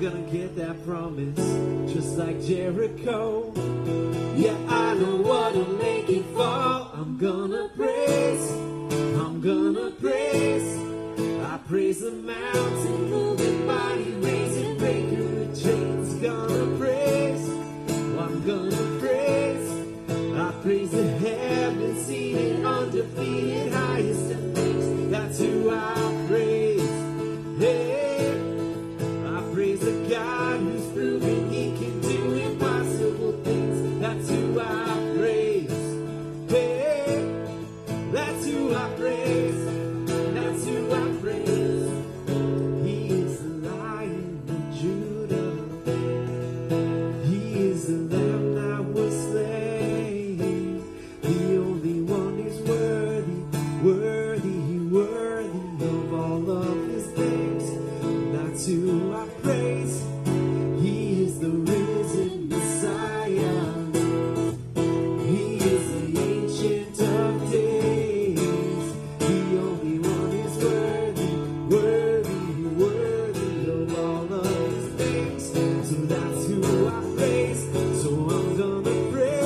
gonna get that promise, just like Jericho. Yeah, I know what'll make it fall. I'm gonna praise, I'm gonna praise. I praise the mountain, moving body, raising breaker of chains. Gonna praise, I'm gonna praise. I praise the heavens, seated, undefeated, highest of things. That's who I praise. Hey, I praise the God who's proven He can do impossible things. That's who I praise. Hey, that's who I praise. That's who I praise. He is the Lion of Judah. He is the Lamb that was slain. The only one is worthy, worthy, worthy of all of His names. That's who I praise. He is the risen Messiah. He is the Ancient of Days. The only one is worthy, worthy, worthy of all of His names. So that's who I praise. So I'm gonna praise.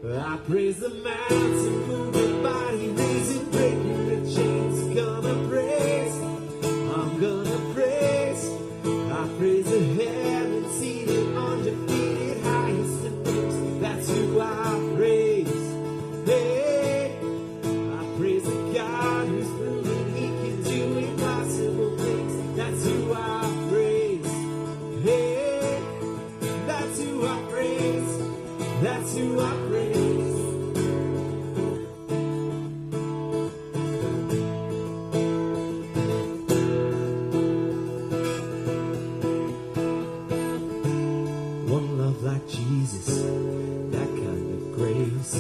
I praise the mountain, moving body, raising, breaking the chains. Gonna praise. I'm gonna praise. I praise the heaven, seated, undefeated, highest of names. That's who I praise. Hey, I praise the God who's proven He can do impossible things. That's who I praise. Hey, that's who I praise. That's who I praise. One love like Jesus, that kind of grace.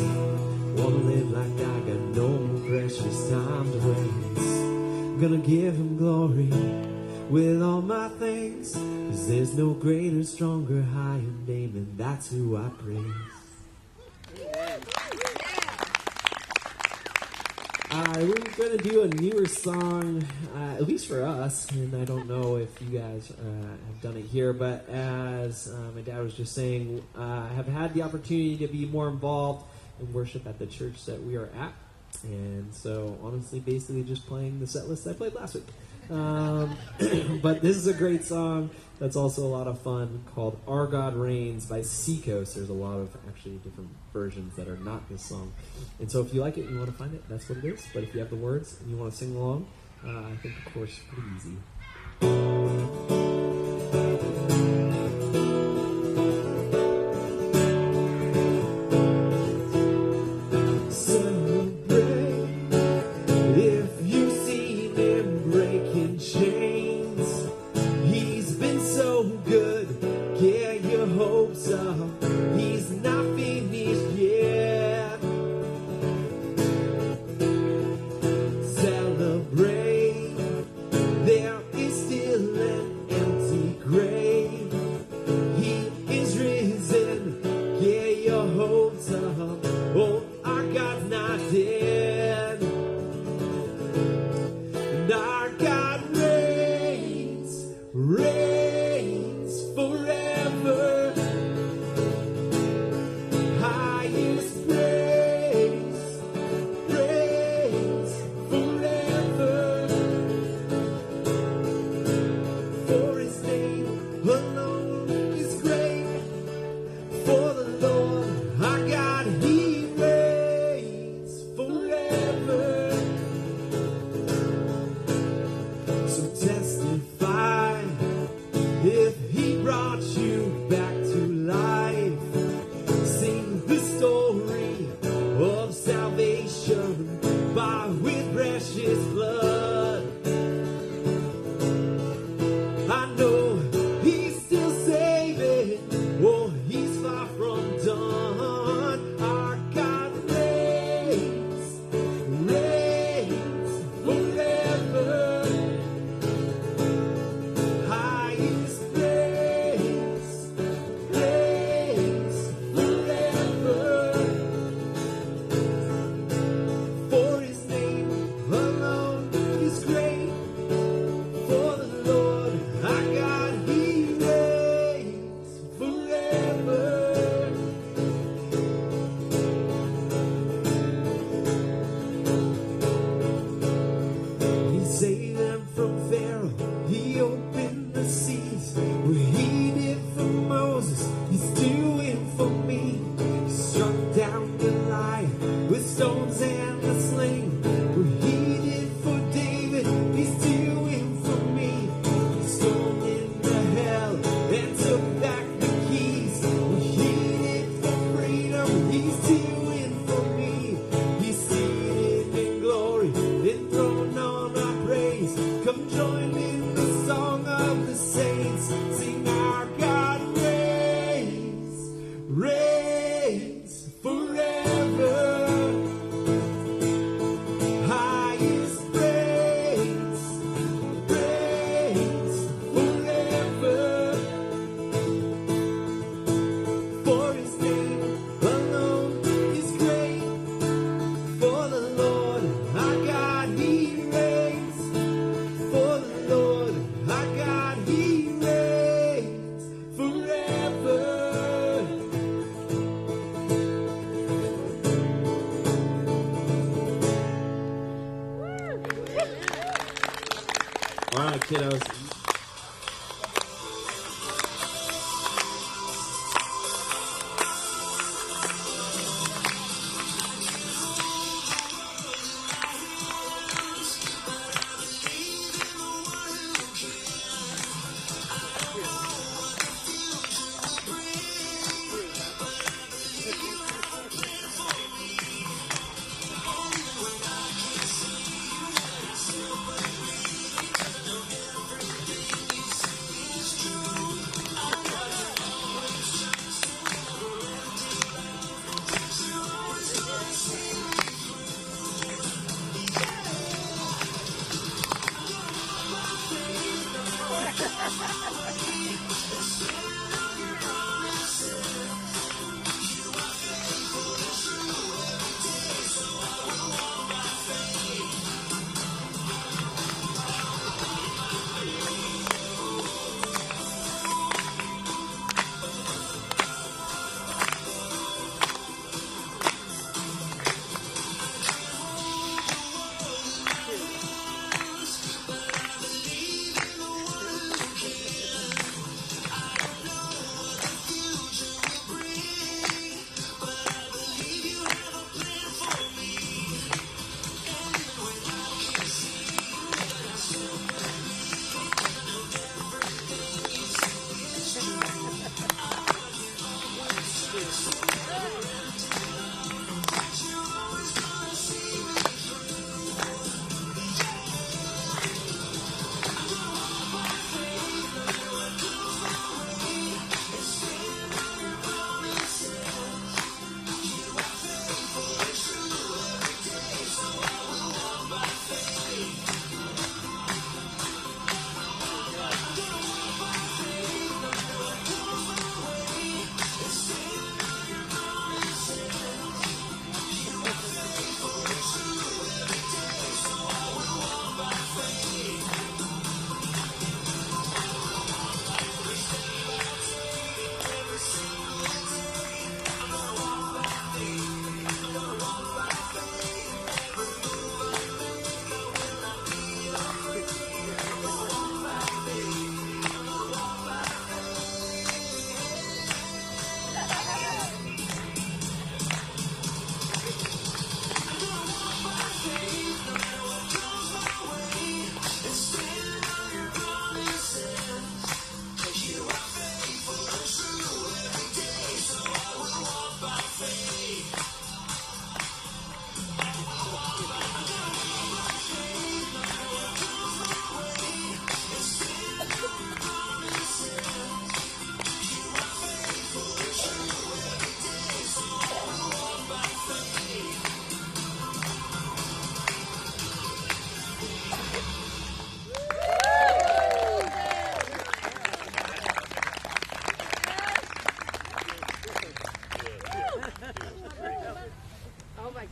Wanna live like I got no more precious time to waste. Gonna give Him glory with all my things, 'cause there's no greater, stronger, higher name, and that's who I praise. We're going to do a newer song, at least for us, and I don't know if you guys have done it here, but as my dad was just saying, I have had the opportunity to be more involved in worship at the church that we are at, and so honestly, basically just playing the set list I played last week. But this is a great song that's also a lot of fun, called Our God Reigns by Seacoast. There's a lot of actually different versions that are not this song. And so if you like it and you want to find it, that's what it is. But if you have the words and you want to sing along, I think the chorus is pretty easy. Praise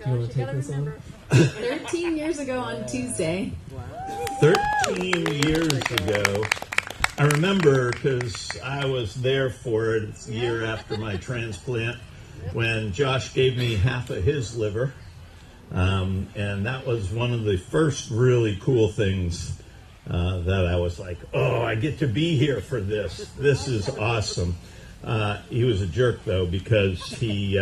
You want to take this on? 13 years ago on Tuesday. 13 years ago. I remember because I was there for it. It's a year after my transplant when Josh gave me half of his liver. And that was one of the first really cool things that I was like, oh, I get to be here for this. This is awesome. He was a jerk, though, because he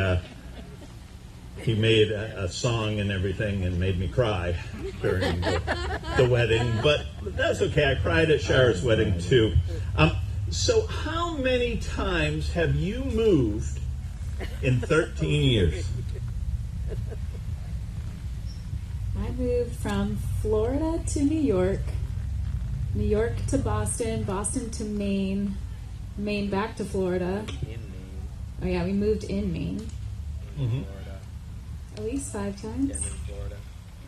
made a song and everything and made me cry during the wedding. But that's okay. I cried at Shara's wedding, too. So how many times have you moved in 13 years? I moved from Florida to New York to Boston, Boston to Maine, Maine back to Florida. In Maine. Oh yeah, we moved in Maine. Mm-hmm. Florida. At least 5 Again times. in Florida.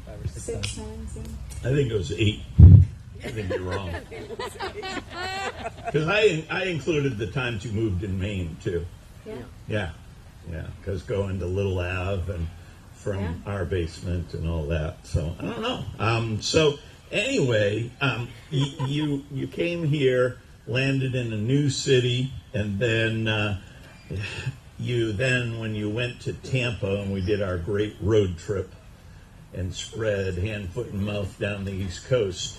5 or 6 6 times. times. I think it was 8. I think you're wrong. Because I included the times you moved in Maine, too. Yeah. Yeah. Because going to Little Ave and from our basement and all that. So, I don't know. So, anyway, you came here, landed in a new city, and then when you went to Tampa and we did our great road trip and spread hand, foot, and mouth down the East Coast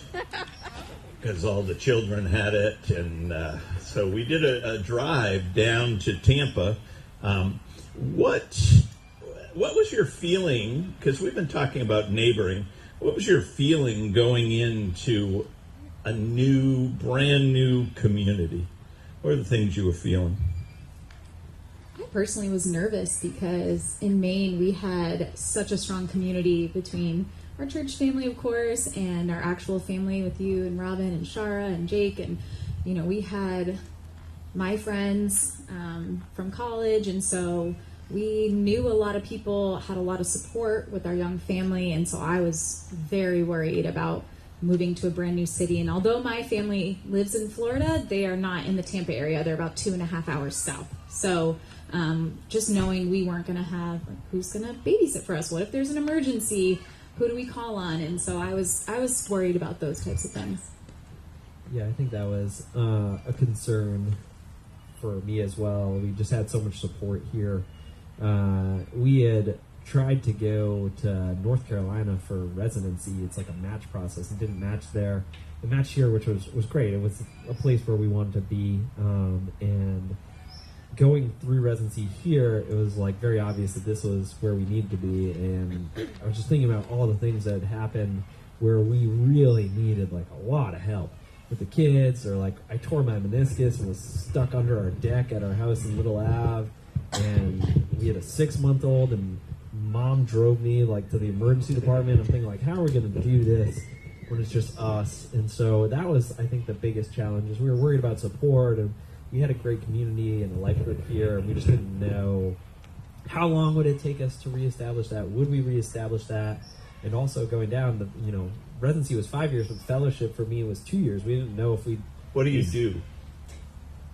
because all the children had it. And so we did a drive down to Tampa. What was your feeling, because we've been talking about neighboring, what was your feeling going into a brand new community? What are the things you were feeling? I personally was nervous because in Maine we had such a strong community between our church family, of course, and our actual family with you and Robin and Shara and Jake. And, we had my friends from college, and so we knew a lot of people, had a lot of support with our young family, and so I was very worried about moving to a brand new city. And although my family lives in Florida, they are not in the Tampa area. They're about 2.5 hours south. So just knowing we weren't going to have, like, who's going to babysit for us? What if there's an emergency? Who do we call on? And so I was worried about those types of things. Yeah, I think that was a concern for me as well. We just had so much support here. We had tried to go to North Carolina for residency. It's like a match process. It didn't match there. It matched here, which was great. It was a place where we wanted to be. And going through residency here, it was like very obvious that this was where we needed to be. And I was just thinking about all the things that had happened where we really needed like a lot of help with the kids, or like I tore my meniscus and was stuck under our deck at our house in Little Ave, and we had a 6-month-old, and Mom drove me like to the emergency department. I'm thinking like, how are we going to do this when it's just us? And so that was, I think, the biggest challenge. Is we were worried about support, and we had a great community and a life group here, and we just didn't know how long would it take us to reestablish that. Would we reestablish that? And also going down the, residency was 5 years, but fellowship for me was 2 years. We didn't know if we. What do you do?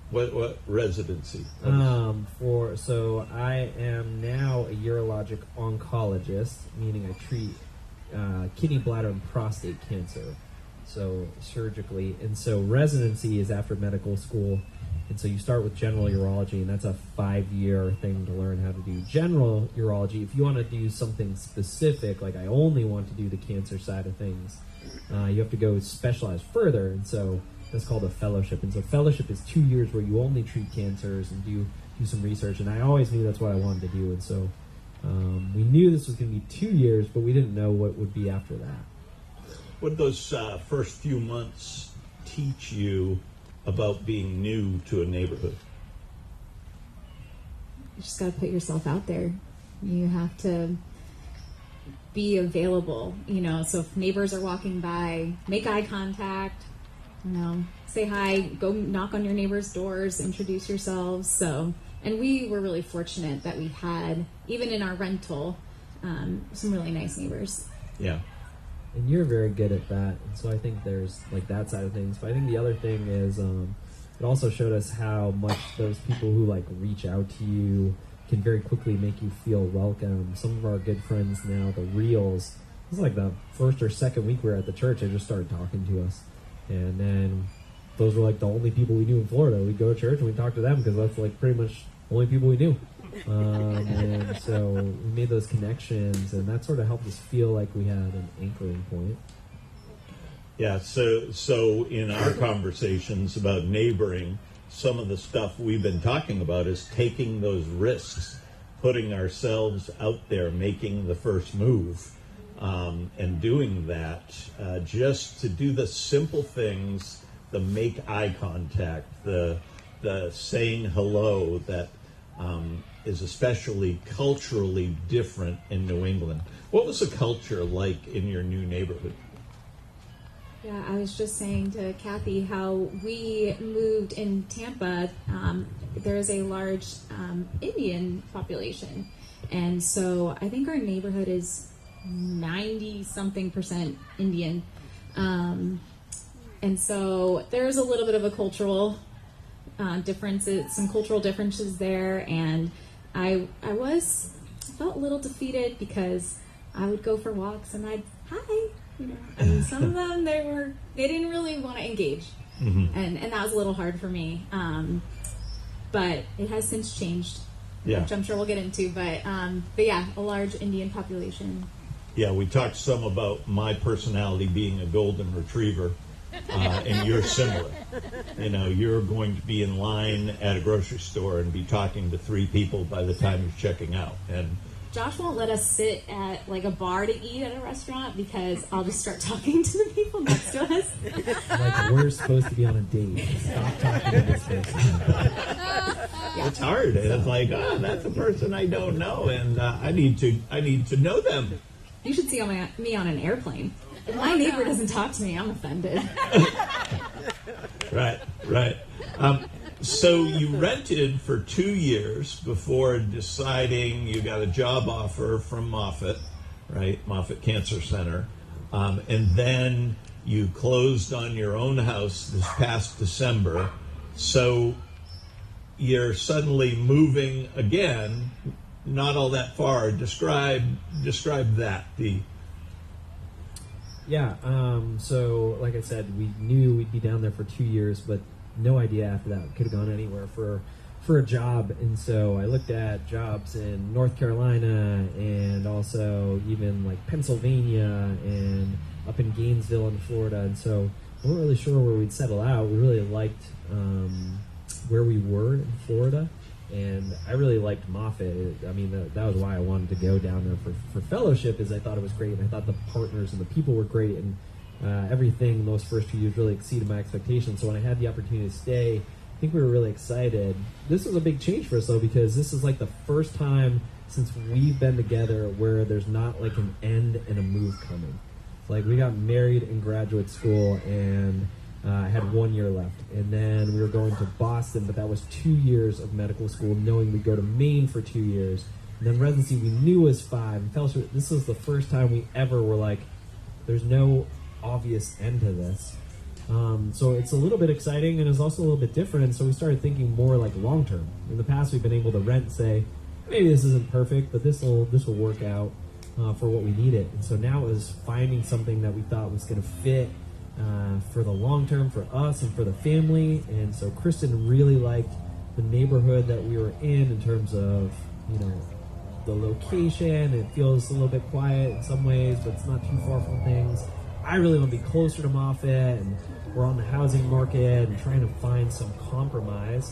What residency? So I am now a urologic oncologist, meaning I treat kidney, bladder, and prostate cancer, so surgically. And so residency is after medical school, and so you start with general urology, and that's a 5-year thing to learn how to do general urology. If you want to do something specific, like I only want to do the cancer side of things, you have to go specialize further, and so that's called a fellowship. And so fellowship is 2 years where you only treat cancers and do some research, and I always knew that's what I wanted to do. And so we knew this was going to be 2 years, but we didn't know what would be after that. What did those first few months teach you about being new to a neighborhood? You just got to put yourself out there. You have to be available, so if neighbors are walking by, make eye contact, say hi, go knock on your neighbors' doors, introduce yourselves. So, and we were really fortunate that we had, even in our rental, some really nice neighbors. Yeah. And you're very good at that. And so I think there's like that side of things. But I think the other thing is it also showed us how much those people who like reach out to you can very quickly make you feel welcome. Some of our good friends now, the Reels, it was like the first or second week we were at the church, they just started talking to us. And then those were like the only people we knew in Florida. We'd go to church and we'd talk to them because that's like pretty much the only people we knew. And so we made those connections, and that sort of helped us feel like we had an anchoring point. Yeah, so in our conversations about neighboring, some of the stuff we've been talking about is taking those risks, putting ourselves out there, making the first move, and doing that, just to do the simple things, the make eye contact, the saying hello that is especially culturally different in New England. What was the culture like in your new neighborhood? Yeah, I was just saying to Kathy how we moved in Tampa. There is a large Indian population, and so I think our neighborhood is 90-something% Indian, and so there's a little bit of a cultural differences, some cultural differences there, and I felt a little defeated because I would go for walks and I'd hi. And some of them they didn't really want to engage, and that was a little hard for me. But it has since changed, which I'm sure we'll get into. But yeah, a large Indian population. Yeah, we talked some about my personality being a golden retriever, and you're similar. You're going to be in line at a grocery store and be talking to 3 people by the time you're checking out, and Josh won't let us sit at like a bar to eat at a restaurant because I'll just start talking to the people next to us. Like we're supposed to be on a date. Stop talking to this person. It's hard. It's like, that's a person I don't know, and I need to know them. You should see me on an airplane. If my neighbor doesn't talk to me, I'm offended. Right. So you rented for 2 years before deciding you got a job offer from Moffitt, right? Moffitt Cancer Center. And then You closed on your own house this past December, so you're suddenly moving again, not all that far. Describe that. Yeah, so like I said, we knew we'd be down there for 2 years, but no idea after that we could have gone anywhere for a job. And so I looked at jobs in North Carolina and also even like Pennsylvania and up in Gainesville in Florida. And so we weren't really sure where we'd settle out. We really liked where we were in Florida, and I really liked Moffett. I mean, that was why I wanted to go down there for fellowship, is I thought it was great, and I thought the partners and the people were great, and everything those first 2 years really exceeded my expectations. So when I had the opportunity to stay, I think we were really excited. This was a big change for us, though, because this is like the first time since we've been together where there's not like an end and a move coming. Like, we got married in graduate school, and I had 1 year left, and then we were going to Boston, but that was 2 years of medical school, knowing we'd go to Maine for 2 years, and then residency we knew was 5, and fellowship. This was the first time we ever were like, there's no obvious end to this. So it's a little bit exciting, and it's also a little bit different, and so we started thinking more like long term. In the past, we've been able to rent and say, maybe this isn't perfect, but this will work out for what we needed. And so now it was finding something that we thought was going to fit for the long term for us and for the family. And so Kristen really liked the neighborhood that we were in terms of, you know, the location. It feels a little bit quiet in some ways, but it's not too far from things. I really want to be closer to Moffett, and we're on the housing market and trying to find some compromise.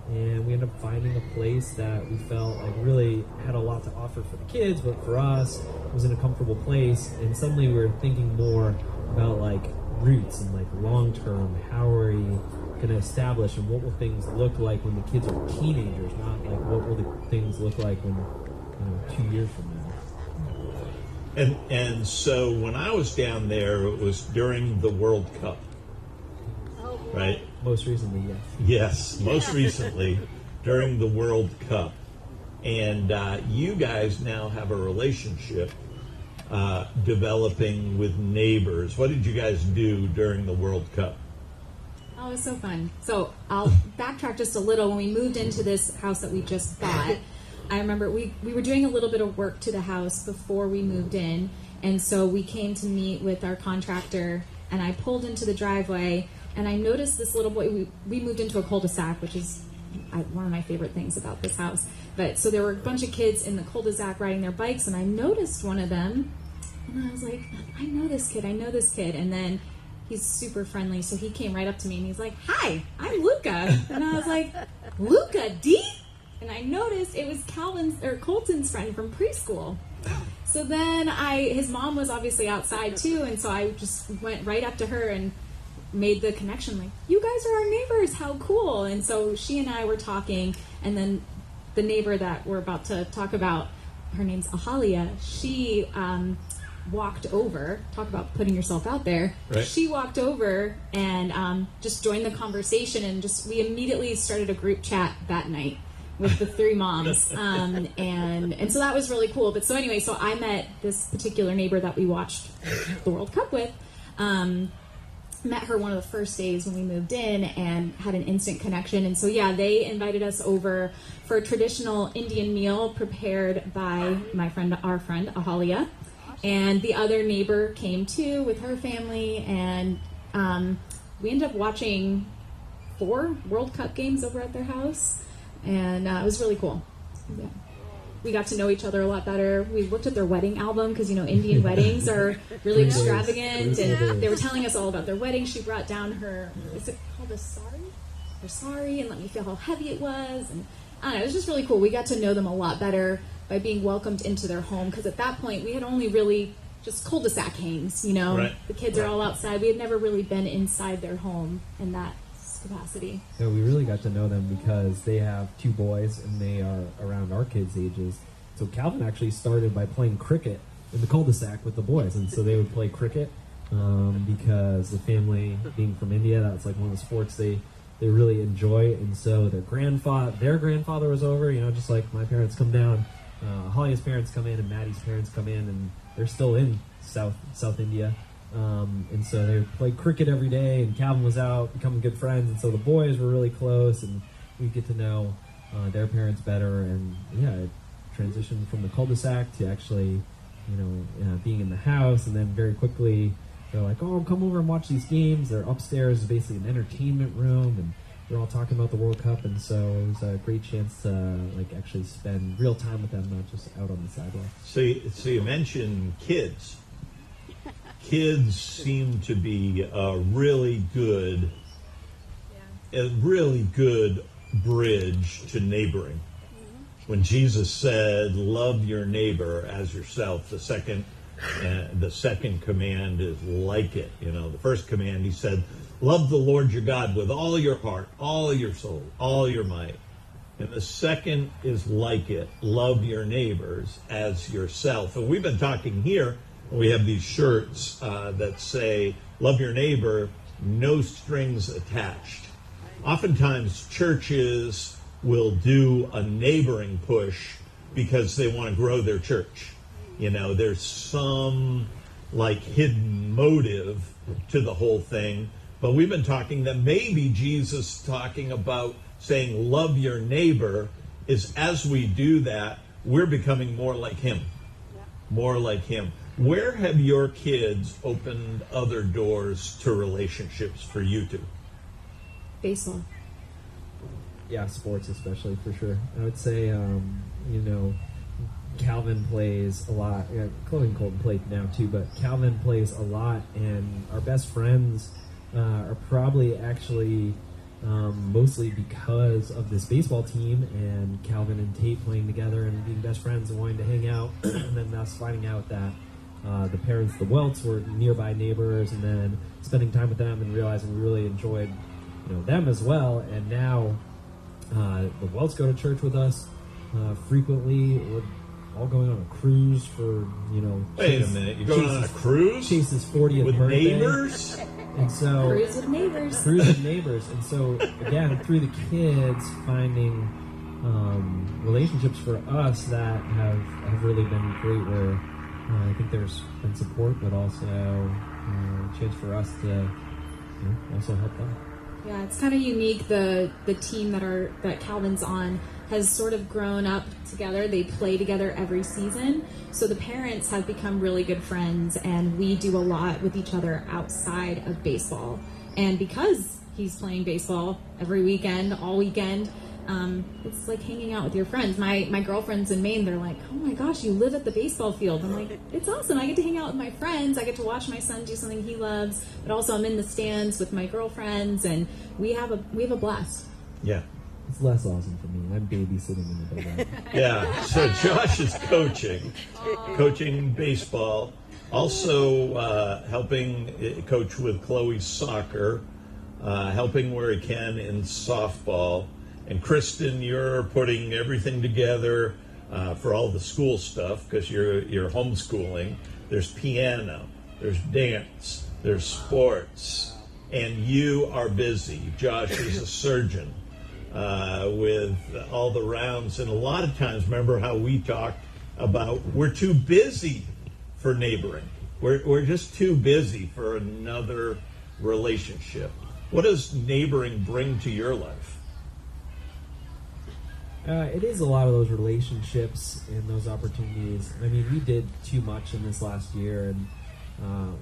And we ended up finding a place that we felt like really had a lot to offer for the kids, but for us, it was in a comfortable place. And suddenly we were thinking more about like roots and like long term. How are we going to establish, and what will things look like when the kids are teenagers? Not like what will the things look like when 2 years from now. And so when I was down there, it was during the World Cup, right? Most recently, yes. Yes, most recently during the World Cup. And you guys now have a relationship developing with neighbors. What did you guys do during the World Cup? Oh, it was so fun. So I'll backtrack just a little. When we moved into this house that we just bought, I remember we were doing a little bit of work to the house before we moved in. And so we came to meet with our contractor, and I pulled into the driveway, and I noticed this little boy. We moved into a cul-de-sac, which is one of my favorite things about this house. But so there were a bunch of kids in the cul-de-sac riding their bikes, and I noticed one of them, and I was like, I know this kid. And then he's super friendly, so he came right up to me, and he's like, hi, I'm Luca. And I was like, Luca, D? And I noticed it was Colton's friend from preschool. So then his mom was obviously outside too, and so I just went right up to her and made the connection, like, you guys are our neighbors, how cool. And so she and I were talking, and then the neighbor that we're about to talk about, her name's Ahalia, she walked over, talk about putting yourself out there, right. She walked over and just joined the conversation, and we immediately started a group chat that night with the three moms, and so that was really cool. But so anyway, so I met this particular neighbor that we watched the World Cup with, met her one of the first days when we moved in, and had an instant connection. And so yeah, they invited us over for a traditional Indian meal prepared by our friend Ahalia, and the other neighbor came too with her family, and we ended up watching 4 World Cup games over at their house. And it was really cool. Yeah. We got to know each other a lot better. We looked at their wedding album because, Indian weddings are really extravagant. And they were telling us all about their wedding. She brought down is it called a sari? Her sari, and let me feel how heavy it was. And I don't know, it was just really cool. We got to know them a lot better by being welcomed into their home, because at that point we had only really just cul-de-sac hangs, Right. The kids are all outside. We had never really been inside their home in that capacity. So we really got to know them because they have 2 boys and they are around our kids' ages. So Calvin actually started by playing cricket in the cul-de-sac with the boys, and so they would play cricket because the family, being from India, that's like one of the sports they really enjoy. And so their grandfather was over, just like my parents come down. Holly's parents come in and Maddie's parents come in, and they're still in South India. And so they played cricket every day, and Calvin was out becoming good friends, and so the boys were really close, and we get to know their parents better, and it transitioned from the cul-de-sac to actually, being in the house, and then very quickly they're like, oh, come over and watch these games. They're upstairs, is basically an entertainment room, and we're all talking about the World Cup, and so it was a great chance to actually spend real time with them, not just out on the sidewalk. So you mentioned kids. Kids seem to be a really good bridge to neighboring. When Jesus said, "Love your neighbor as yourself," the second command is like it. The first command, he said, "Love the Lord your God with all your heart, all your soul, all your might." And the second is like it, love your neighbors as yourself. And we've been talking here, we have these shirts that say, love your neighbor, no strings attached. Oftentimes churches will do a neighboring push because they want to grow their church. There's some hidden motive to the whole thing. But we've been talking that maybe Jesus talking about saying love your neighbor is, as we do that, we're becoming more like him. More like him. Where have your kids opened other doors to relationships for you two? Baseball. Yeah, sports especially, for sure. I would say, Calvin plays a lot. Chloe and Colton play now too, but Calvin plays a lot, and our best friends are probably actually mostly because of this baseball team and Calvin and Tate playing together and being best friends and wanting to hang out, and then us finding out that the parents, the Welts, were nearby neighbors, and then spending time with them and realizing we really enjoyed them as well. And now the Welts go to church with us frequently. We're all going on a cruise for Wait a minute, you're going on a cruise? Chase's 40th with birthday. Neighbors? And so Cruise with neighbors. Cruise with neighbors. And so again, through the kids, finding relationships for us that have really been great, where I think there's been support, but also a chance for us to also help them. Yeah, it's kind of unique. The team that Calvin's on has sort of grown up together. They play together every season. So the parents have become really good friends, and we do a lot with each other outside of baseball. And because he's playing baseball every weekend, all weekend, it's like hanging out with your friends. My girlfriends in Maine, they're like, oh my gosh, you live at the baseball field. I'm like, it's awesome. I get to hang out with my friends. I get to watch my son do something he loves, but also I'm in the stands with my girlfriends, and we have a blast. Yeah. It's less awesome for me. I'm babysitting in the dugout. Yeah, so Josh is coaching baseball, also helping coach with Chloe's soccer, helping where he can in softball. And Kristen, you're putting everything together for all the school stuff because you're homeschooling. There's piano, there's dance, there's sports, and you are busy. Josh is a surgeon with all the rounds. And a lot of times, remember how we talked about we're too busy for neighboring. We're just too busy for another relationship. What does neighboring bring to your life? It is a lot of those relationships and those opportunities. I mean, we did too much in this last year, and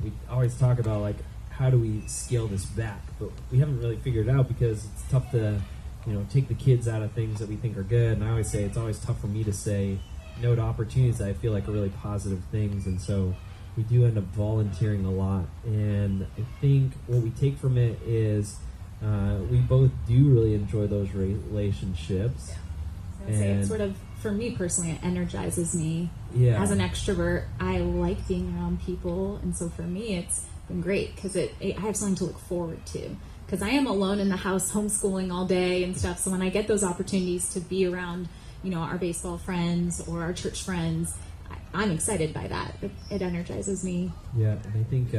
we always talk about how do we scale this back, but we haven't really figured it out because it's tough to take the kids out of things that we think are good. And I always say it's always tough for me to say no to opportunities that I feel like are really positive things, and so we do end up volunteering a lot. And I think what we take from it is we both do really enjoy those relationships. I would say it sort of, for me personally, it energizes me. Yeah. As an extrovert, I like being around people, and so for me it's been great because I have something to look forward to. Because I am alone in the house homeschooling all day and stuff, so when I get those opportunities to be around, our baseball friends or our church friends, I'm excited by that. It energizes me. Yeah, and I think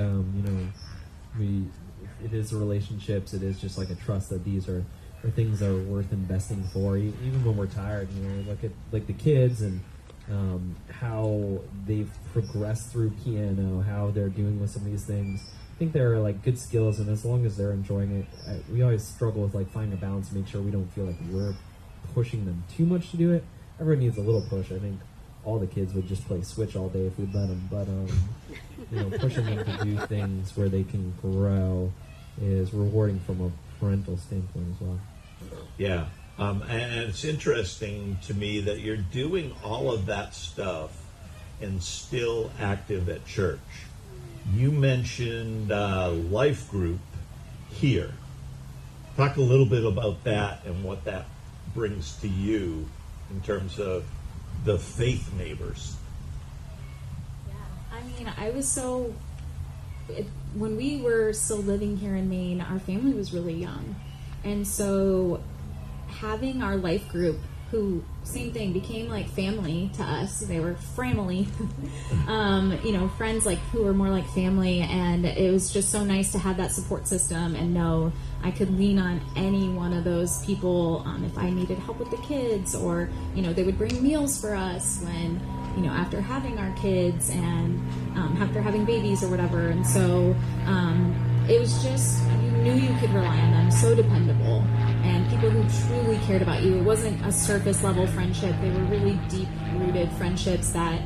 it is the relationships. It is just like a trust that these are things that are worth investing for, even when we're tired. Look at the kids, and how they've progressed through piano, how they're doing with some of these things. I think they're like good skills, and as long as they're enjoying it, we always struggle with like finding a balance to make sure we don't feel like we're pushing them too much to do it. Everyone needs a little push. I think all the kids would just play Switch all day if we'd let them, but pushing them to do things where they can grow is rewarding from a parental standpoint as well. Yeah. And it's interesting to me that you're doing all of that stuff and still active at church. You mentioned Life Group here. Talk a little bit about that and what that brings to you in terms of the faith neighbors. Yeah, I mean, when we were still living here in Maine, our family was really young. And so having our life group, who, same thing, became like family to us. They were family, friends like who were more like family. And it was just so nice to have that support system and know I could lean on any one of those people if I needed help with the kids, or, they would bring meals for us when, after having our kids and after having babies or whatever. And so it was just, you knew you could rely on them, so dependable. And people who truly cared about you. It wasn't a surface level friendship. They were really deep rooted friendships that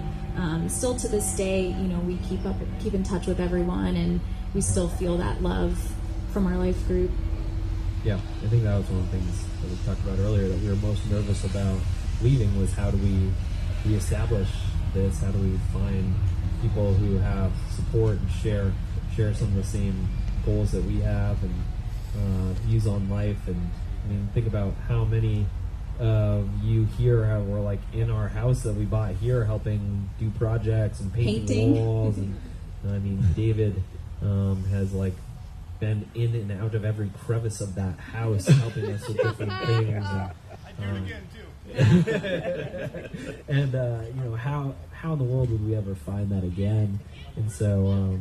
still to this day, we keep in touch with everyone, and we still feel that love from our life group. Yeah, I think that was one of the things that we talked about earlier that we were most nervous about leaving, was how do we reestablish this? How do we find people who have support and share some of the same goals that we have and views on life? And I mean, think about how many of you here were like in our house that we bought here, helping do projects and painting walls. And I mean, David has like been in and out of every crevice of that house, helping us with different things. And how in the world would we ever find that again? And so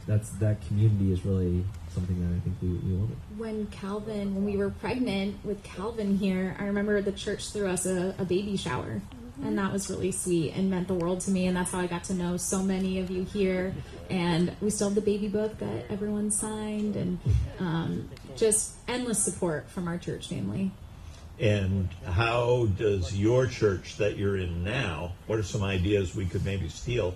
that community is really something that I think we wanted. When we were pregnant with Calvin here, I remember the church threw us a baby shower, and that was really sweet and meant the world to me. And that's how I got to know so many of you here. And we still have the baby book that everyone signed, and just endless support from our church family. And how does your church that you're in now, what are some ideas we could maybe steal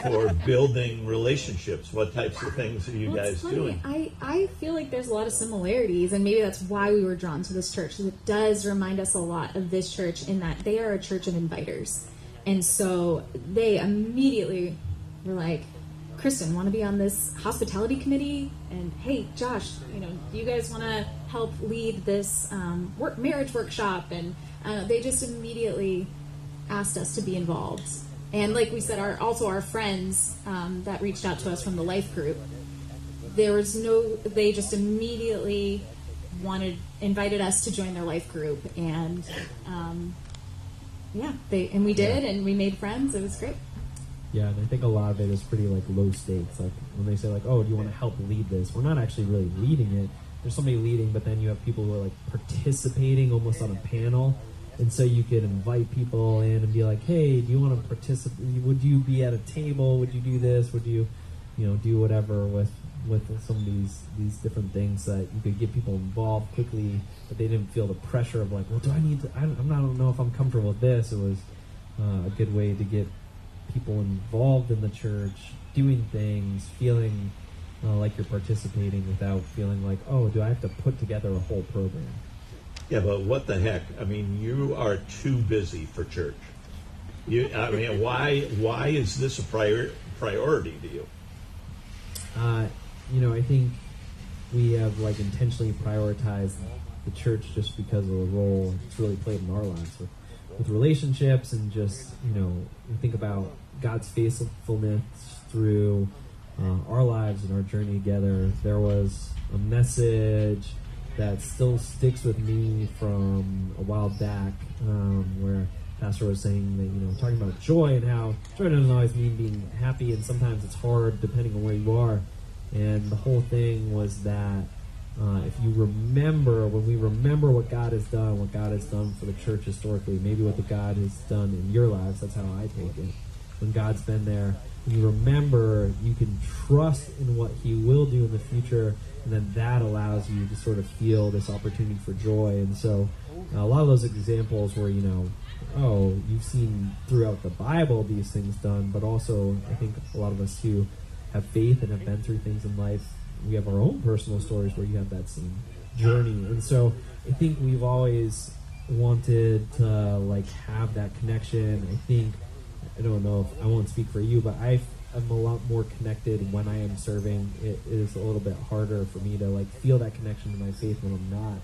for building relationships? What types of things are you guys doing? I feel like there's a lot of similarities, and maybe that's why we were drawn to this church. It does remind us a lot of this church in that they are a church of inviters. And so they immediately were like, Kristen, want to be on this hospitality committee? And hey, Josh, do you guys want to help lead this marriage workshop? And they just immediately asked us to be involved. And like we said, our friends that reached out to us from the life group, they just immediately invited us to join their life group. And we did, and we made friends. It was great. Yeah, and I think a lot of it is pretty like low stakes. Like when they say like, "Oh, do you want to help lead this?" We're not actually really leading it. There's somebody leading, but then you have people who are like participating almost on a panel. And so you could invite people in and be like, "Hey, do you want to participate? Would you be at a table? Would you do this? Would you, do whatever with some of these different things that you could get people involved quickly, but they didn't feel the pressure of like, well, do I need to? I don't know if I'm comfortable with this." It was a good way to get people involved in the church, doing things, feeling like you're participating without feeling like, oh, do I have to put together a whole program? Yeah, but what the heck? I mean, you are too busy for church. Why is this a priority to you? I think we have like intentionally prioritized the church just because of the role it's really played in our lives with relationships, and just we think about God's faithfulness through our lives and our journey together. There was a message that still sticks with me from a while back, where Pastor was saying that, talking about joy and how joy doesn't always mean being happy, and sometimes it's hard depending on where you are. And the whole thing was that if you remember, when we remember what God has done for the church historically, maybe what the God has done in your lives, that's how I take it. When God's been there, when you remember, you can trust in what He will do in the future, and then that allows you to sort of feel this opportunity for joy. And so a lot of those examples where, you've seen throughout the Bible these things done, but also I think a lot of us who have faith and have been through things in life, we have our own personal stories where you have that same journey. And so I think we've always wanted to have that connection. I don't know if I won't speak for you, but I'm a lot more connected when I am serving. It is a little bit harder for me to feel that connection to my faith when I'm not.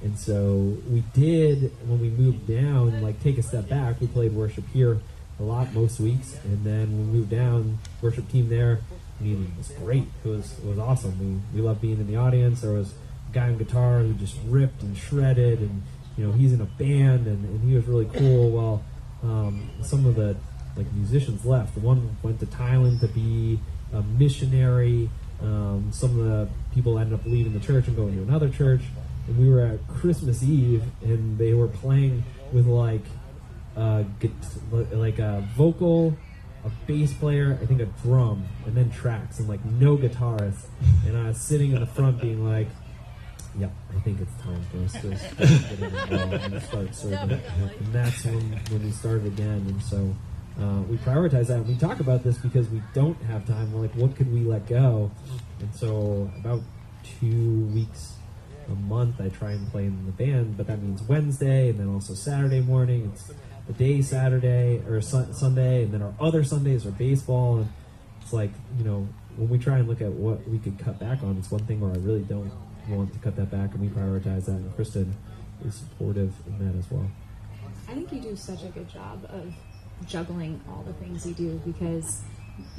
And so we did, when we moved down, take a step back. We played worship here a lot most weeks, and then when we moved down, worship team there, it was great. It was awesome. We loved being in the audience. There was a guy on guitar who just ripped and shredded, and he's in a band, and he was really cool. Well, some of the musicians left. The one went to Thailand to be a missionary. Some of the people ended up leaving the church and going to another church. And we were at Christmas Eve, and they were playing with a vocal, a bass player, I think a drum, and then tracks, and no guitarist. And I was sitting in the front being like, yep, I think it's time for us to get involved and start serving. And that's when we started again. And so we prioritize that. And we talk about this because we don't have time. We're like, what could we let go? And so about 2 weeks a month, I try and play in the band, but that means Wednesday, and then also Saturday morning. It's the day Saturday or Sunday, and then our other Sundays are baseball. And it's when we try and look at what we could cut back on, it's one thing where I really don't want to cut that back, and we prioritize that. And Kristen is supportive in that as well. I think you do such a good job of juggling all the things you do, because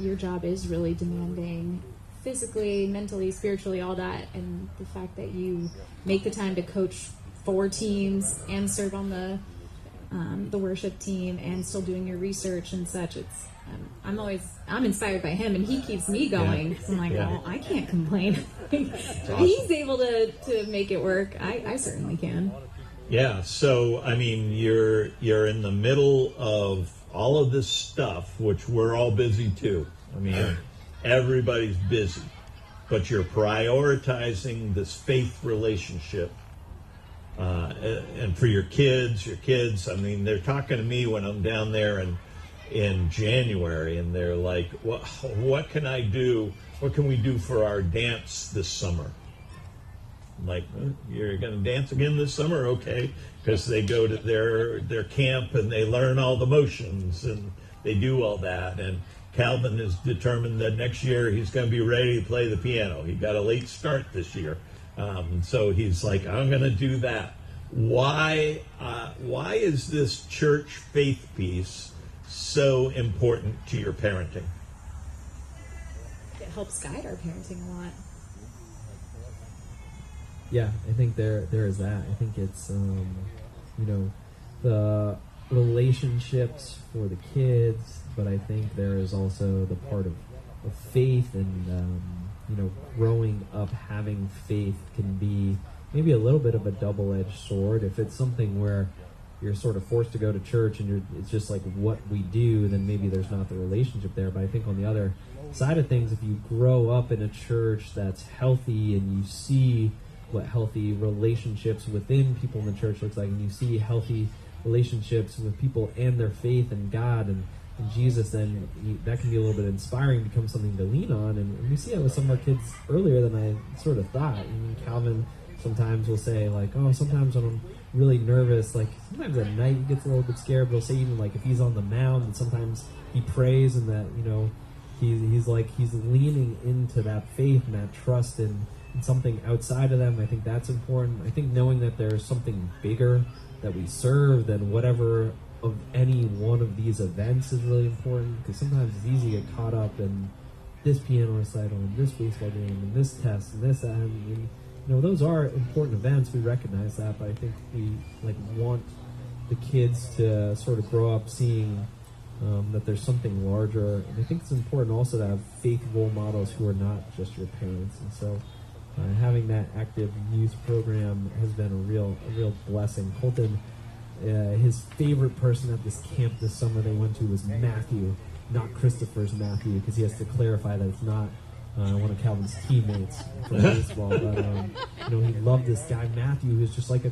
your job is really demanding physically, mentally, spiritually, all that, and the fact that you make the time to coach 4 teams and serve on the worship team and still doing your research and such. It's I'm inspired by him, and he keeps me going. So I'm like, well, I can't complain. He's able to make it work. I certainly can. Yeah, so I mean, you're in the middle of all of this stuff, which we're all busy too. I mean, everybody's busy, but you're prioritizing this faith relationship. And for your kids, I mean, they're talking to me when I'm down there in January, and they're like, what can I do? What can we do for our dance this summer? I'm like, you're going to dance again this summer? Okay. Because they go to their camp and they learn all the motions and they do all that. And Calvin is determined that next year he's going to be ready to play the piano. He got a late start this year. So he's like, I'm going to do that. Why is this church faith piece so important to your parenting? It helps guide our parenting a lot. Yeah, I think there is that. I think it's, the relationships for the kids, but I think there is also the part of faith and, growing up having faith can be maybe a little bit of a double-edged sword. If it's something where you're sort of forced to go to church and it's just like what we do, then maybe there's not the relationship there. But I think on the other side of things, if you grow up in a church that's healthy and you see what healthy relationships within people in the church looks like, and you see healthy relationships with people and their faith in God and Jesus, then that can be a little bit inspiring, become something to lean on. And we see that with some of our kids earlier than I sort of thought. I mean, Calvin sometimes will say, sometimes when I'm really nervous, sometimes at night he gets a little bit scared, but he'll say even if he's on the mound, and sometimes he prays, and that, he's leaning into that faith and that trust in something outside of them. I think that's important. I think knowing that there's something bigger that we serve than whatever of any one of these events is really important, because sometimes it's easy to get caught up in this piano recital and this baseball game and this test and this and those are important events. We recognize that, but I think we want the kids to sort of grow up seeing that there's something larger. And I think it's important also to have faith role models who are not just your parents. And so having that active youth program has been a real blessing. Colton, his favorite person at this camp this summer they went to was Matthew, not Christopher's Matthew, because he has to clarify that it's not one of Calvin's teammates from baseball. But he loved this guy Matthew, who's just like a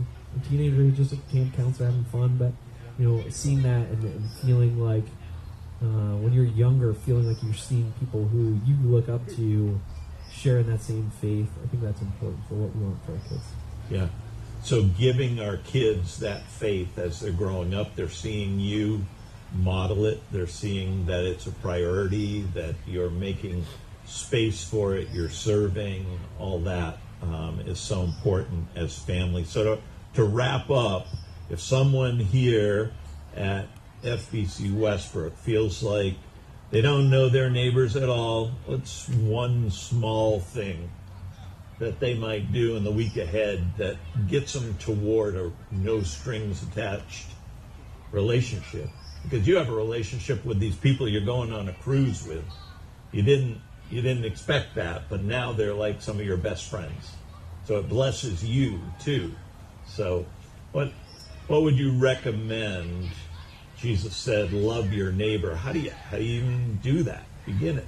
teenager who's just a camp counselor having fun. But seeing that and feeling like when you're younger, feeling like you're seeing people who you look up to sharing that same faith, I think that's important for what we want for our kids. Yeah. So giving our kids that faith as they're growing up, they're seeing you model it. They're seeing that it's a priority, that you're making space for it, you're serving, all that is so important as family. So to wrap up, if someone here at FBC Westbrook feels like they don't know their neighbors at all, what's one small thing that they might do in the week ahead that gets them toward a no strings attached relationship? Because you have a relationship with these people you're going on a cruise with. You didn't expect that, but now they're like some of your best friends. So it blesses you too. So what would you recommend? Jesus said, love your neighbor. How do you even do that? Begin it.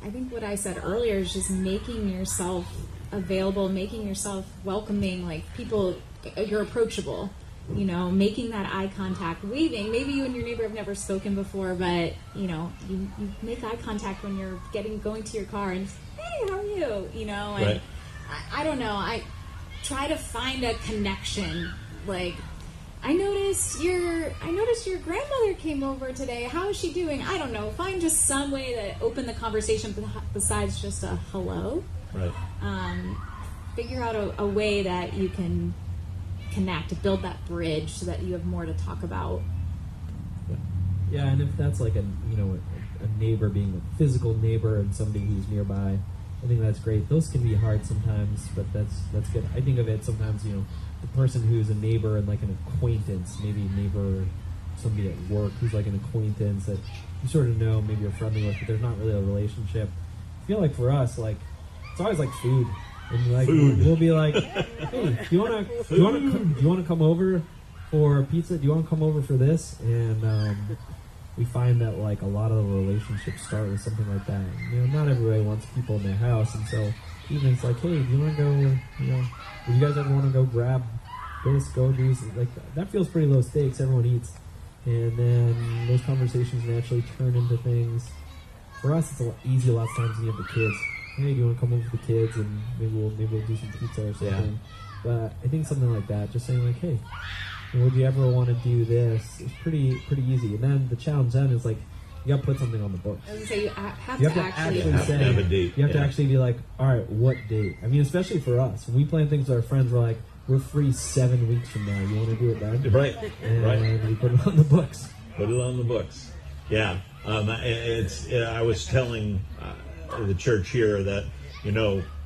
I think what I said earlier is just making yourself available, making yourself welcoming, like people, you're approachable, making that eye contact, waving. Maybe you and your neighbor have never spoken before, but you make eye contact when you're going to your car and, hey, how are you? And right. I don't know. I try to find a connection. Like, I noticed your grandmother came over today. How is she doing? I don't know. Find just some way to open the conversation besides just a hello. Right. Figure out a way that you can connect, to build that bridge so that you have more to talk about. Yeah, and if that's like a neighbor being a physical neighbor and somebody who's nearby, I think that's great. Those can be hard sometimes, but that's good. I think of it sometimes, the person who's a neighbor and like an acquaintance, maybe a neighbor, somebody at work who's like an acquaintance that you sort of know, maybe you're friendly with, but there's not really a relationship. I feel like for us, like it's always like food, and like we'll be like, hey, do you want to come over for pizza? Do you want to come over for this? And we find that like a lot of the relationships start with something like that. Not everybody wants people in their house, and so even it's like, hey, do you want to go? Do you guys ever want to go grab this, go do something like that? That feels pretty low stakes. Everyone eats, and then those conversations naturally turn into things. For us, it's a lot easy a lot of times when you have the kids. Hey, do you want to come over with the kids and maybe we'll do some pizza or something? Yeah. But I think something like that, just saying like, hey, would you ever want to do this? It's pretty easy. And then the challenge then is like, you got to put something on the books. I was going to say, you have to actually say, have a date. You have to actually be like, all right, what date? I mean, especially for us, when we plan things with our friends, we're like, we're free 7 weeks from now. You want to do it then? Right. And we put it on the books. Put it on the books. Yeah. I was telling the church here that,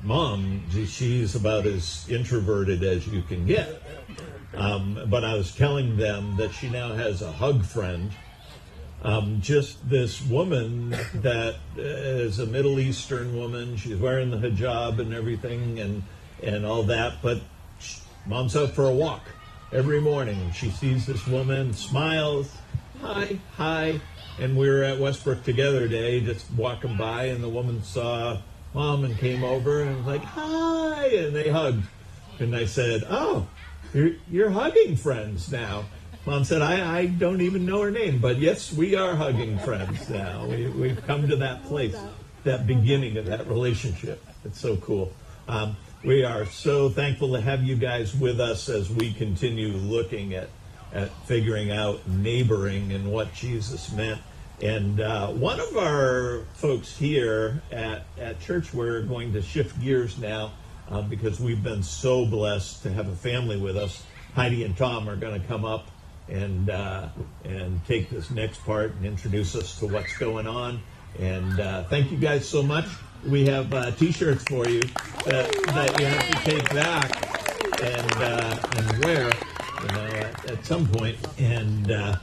Mom, she's about as introverted as you can get. But I was telling them that she now has a hug friend. Just this woman that is a Middle Eastern woman. She's wearing the hijab and everything and all that. But Mom's out for a walk every morning. She sees this woman, smiles, hi. And we were at Westbrook together today, just walking by, and the woman saw Mom and came over and was like, hi, and they hugged. And I said, oh, you're hugging friends now. Mom said, I don't even know her name, but yes, we are hugging friends now. We've come to that place, that beginning of that relationship. It's so cool. We are so thankful to have you guys with us as we continue looking at figuring out neighboring and what Jesus meant. And one of our folks here at church, we're going to shift gears now because we've been so blessed to have a family with us. Heidi and Tom are going to come up and take this next part and introduce us to what's going on. And thank you guys so much. We have T-shirts for you that you have to take back and wear, at some point. And